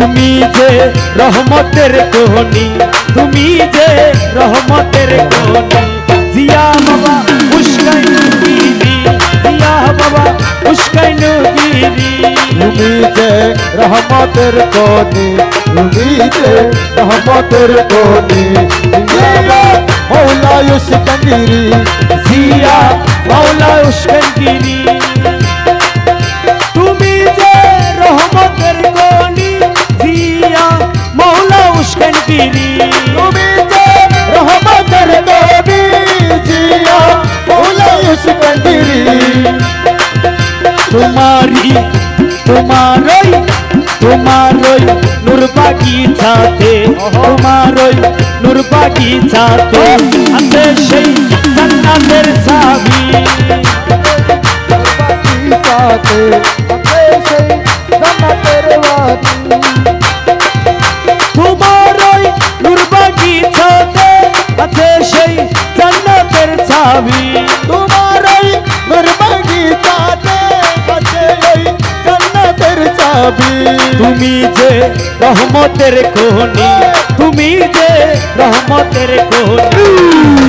তুমি যে রহমতের কোহনি, তুমি যে রহমতের কোহনি। জিয়া বাবা উস্কাইনগিরি, জিয়া বাবা উস্কাইনগিরি। তুমি যে রহমতের কোহনি, তুমি যে রহমতের কোহনি। জিয়া মৌলা উস্কাইনগিরি, জিয়া মৌলা উস্কাইনগিরি। তুমি যে রহমতের কোহনি, জিয়া মৌলা উস্কাইনগিরি। তুমি যে রহমতের কোহনি, জিয়া মৌলা উস্কাইনগিরি। তোমারই তোমারই তোমারই নূর বাগিচাতে, তোমারই নূর বাগিচাতে আছে সেই জান্নাতের চাবি। বাগিচাতে আছে সেই জান্নাতের বাতি। তোমারই নূর বাগিচাতে আছে সেই জান্নাতের চাবি। তোমারই নূর বাগিচাতে আছে এই জান্নাতের চাবি। তুমি যে রহমতের কোহনি, তুমি যে রহমতের কোহনি।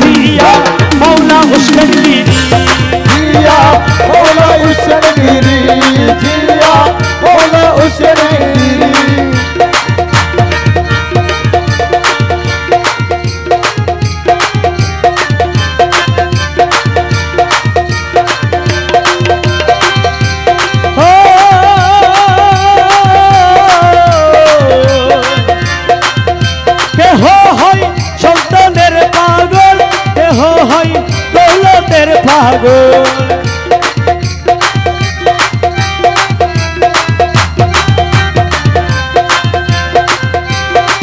জিয়া মৌলা উস্কাইনগিরি, জিয়া মৌলা উস্কাইনগিরি, জিয়া মৌলা উস্কাইনগিরি। কেহ হয় সন্তানের পাগল, কেহ হয় দৌলতের পাগল।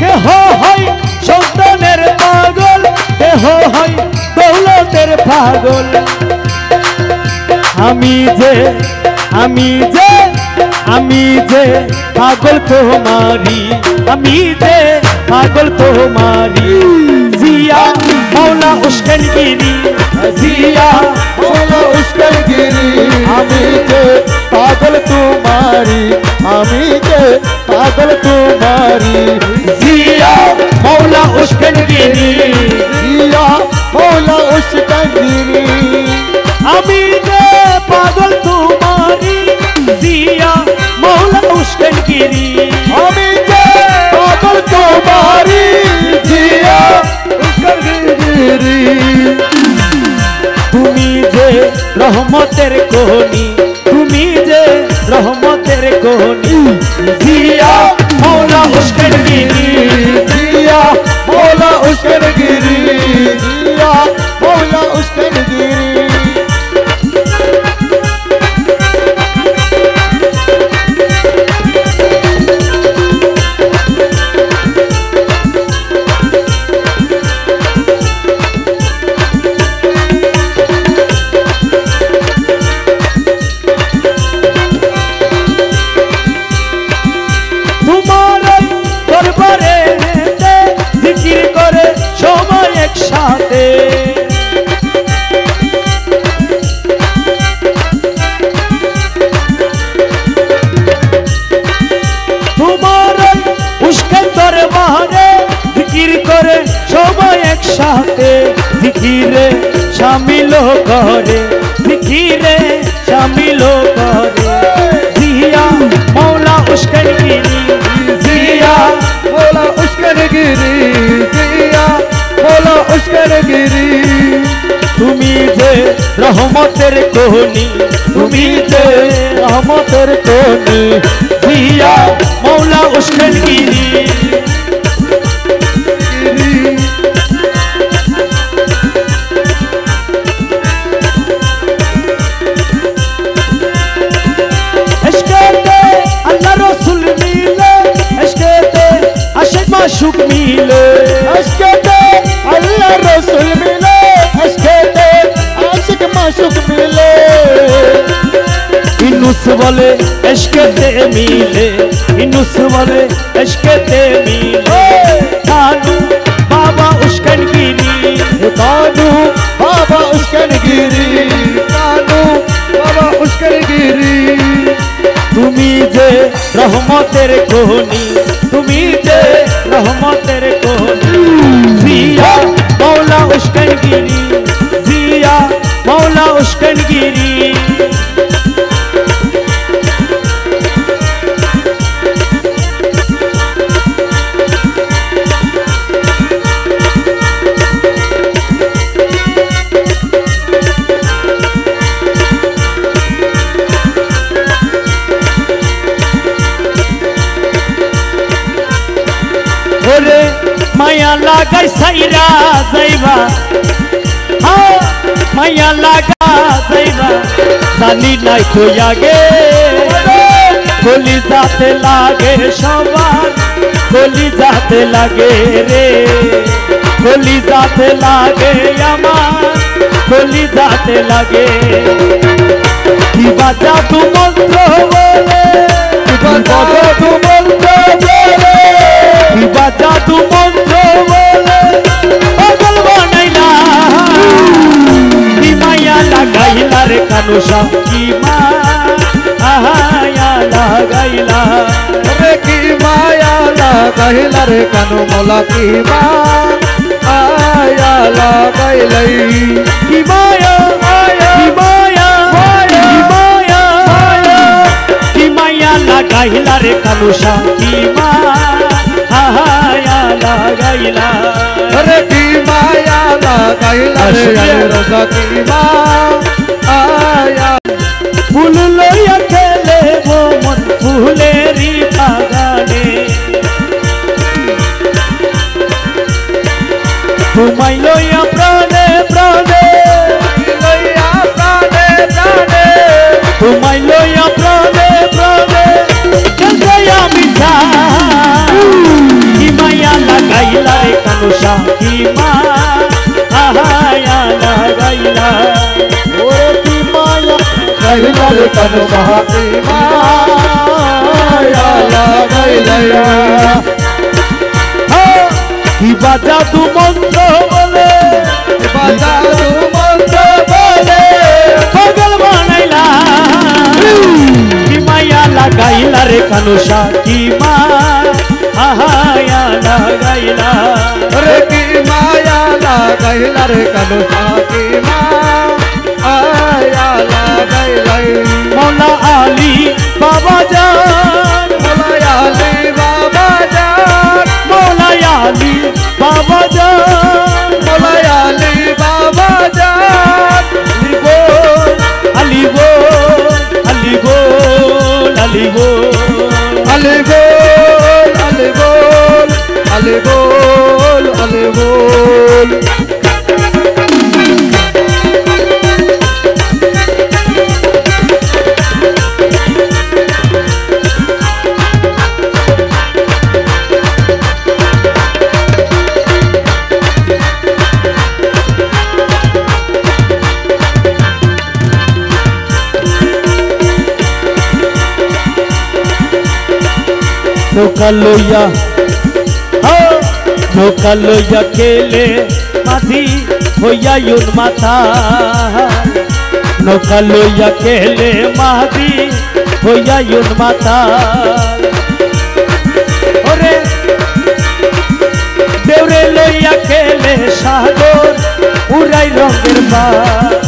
কেহ হয় সন্তানের পাগল, কেহ হয় দৌলতের পাগল। আমি যে আমি যে আমি যে পাগল তোমারি, আমি যে পাগল তোমারি। জিয়া মৌলা উস্কাইনগিরি, জিয়া মৌলা উস্কাইনগিরি। আমি যে পাগল তোমারি, আমি যে পাগল তোমারি। জিয়া মৌলা উস্কাইনগিরি। জিয়া মৌলা উস্কাইনগিরি। আমি যে পাগল তোমারি, জিয়া মৌলা উস্কাইনগিরি। আমি যে পাগল তোমারি, জিয়া উস্কাইনগিরি। তুমি যে রহমতের কোহনি, তুমি যে রহমতের কোহনি। জিয়া মৌলা উস্কাইনগিরি, জিয়া মৌলা উস্কাইনগিরি, জিয়া মৌলা উস্কাইনগিরি। তোমার দরবারে জিকির করে সবাই একসাথে। তোমার উস্কাই দরবারে জিকির করে সবাই একসাথে। জিকিরে শামিল করে, জিকিরে শামিল করে। জিয়া মৌলা উস্কাইনগিরি, জিয়া মৌলা উস্কাইনগিরি, জিয়া মৌলা উস্কাইনগিরি। তুমি যে রহমতের কোহনি, তুমি যে রহমতের কোহনি। জিয়া মৌলা উস্কাইনগিরি। ইশকেতে আল্লাহ রসুল মিলে, ইশকেতে আশিক মাশুক মিলে। ইশকেতে আল্লাহ রসুল মিলে, ইশকেতে আশিক মাশুক মিলে। ইনুস বলে ইশকেতে মিলে, ইনুস বলে ইশকেতে মিলে। কানু বাবা উস্কাইনগিরি, কানু বাবা উস্কাইনগিরি, কানু বাবা উস্কাইনগিরি। তুমি যে রহমতের কোহনি, তুমি যে রহমতের কোন জিয়া মৌলা উস্কানগিরি জিয়া মৌলা উস্কানগিরি ওরে মায়া লাগাই সাইরা যাইবা হ্যাঁ মায়া লাগা যাইবা জানি নাই তো আগে গলি যাতে লাগে সবার গলি যাতে লাগে রে গলি যাতে লাগে আমার গলি যাতে লাগে কি বাজা তু মন্ত্র বলে কি বাজা তু মন্ত্র বলে কি বাজা তু মন্ত্র বলে পাগল বানাইলা কি মায়া লাগাইলা রে কানুষা কি মায়া লাগাইলা রে কি মায়া লাগাইলা রে কানু মোলা কি মায়া লাগাইলাই কি মায়া কি মায়া কি মায়া কি মায়া লাগাইলা রে কানুষা কি মায়া লাগাইলা রে কি মায়া লাগাইলা রে রোজা কি মায়া ফুল লইয়া খেলে মন ফুলেরই বাগানে তোমায় লইয়া প্রাণে প্রাণে লইয়া প্রাণে প্রাণে তোমায় লইয়া প্রাণে প্রাণে খেলতে আমি কি মায়া লাগাইলা রে কানুষা কি মায়া লাগাইলা ওরে কি মায়া লাগাইলা রে কানু মহা কি মায়া লাগাইলা কি বাজা তু মন্ত্র বলে বাজা তু মন্ত্র বলে পাগল বানাইলা কি মায়া লাগাইলা রে কানুষা কি মায়া লাগাইলা রে কি মায়া লাগাইলা রে কানু মহা কি মায়া লাগাইলা মৌলা আলী বাবা জান মোলা আলী বাবা জান মৌলা আলী বাবা জান মোলা আলী বাবা জান আলী বল আলী বল আলী বল আলী বল আলী বল আলী বল আলী বল আলী বল নৌকা লইয়া নৌকা লইয়া খেলে মাঝি হইয়া ইউন মাথা নৌকা লইয়া খেলে মাঝি হইয়া ইউন মাথা ওরে দেউরে লইয়া খেলে সাগর উড়াই রঙের বাস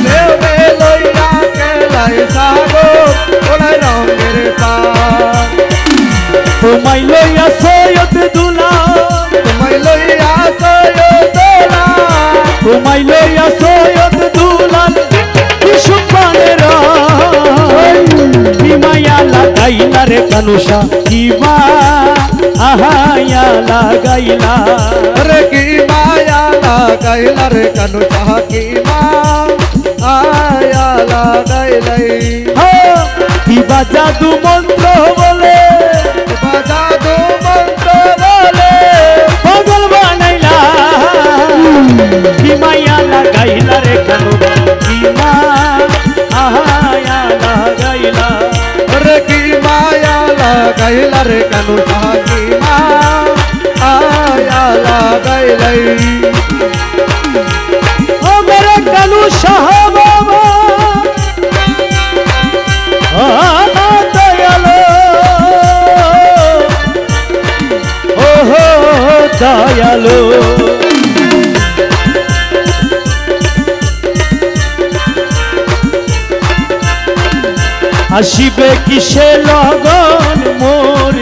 দেবে লইয়া কেলাই সাগর ওলাই রঙের পার তোমায় লইয়া সৈয়দ দুলা তোমায় লইয়া সৈয়দোলা তোমায় লইয়া সৈয়দ দুলাল বিশুপানের কি মায়া লাগাইলা রে কানুষা কি মায়া লাগাইলা রে কি মায়া লাগাইলা রে কানু চাহ কি মায়া লাগাইলাই কি বাজা দু মন্ত্র বলে বাজা দু মন্ত্র বলে পাগল বানাইলা কি মায়া লাগাইলা রে কানুষা কি মায়া লাগাইলা রে কি মায়া লাগাইলা রে কানু চাহ কি মায়া লাগাইলাই ও মেরে কানু শাহ বাবা দয়ালো দয়ালো। আসিবে কিসে লগন মোর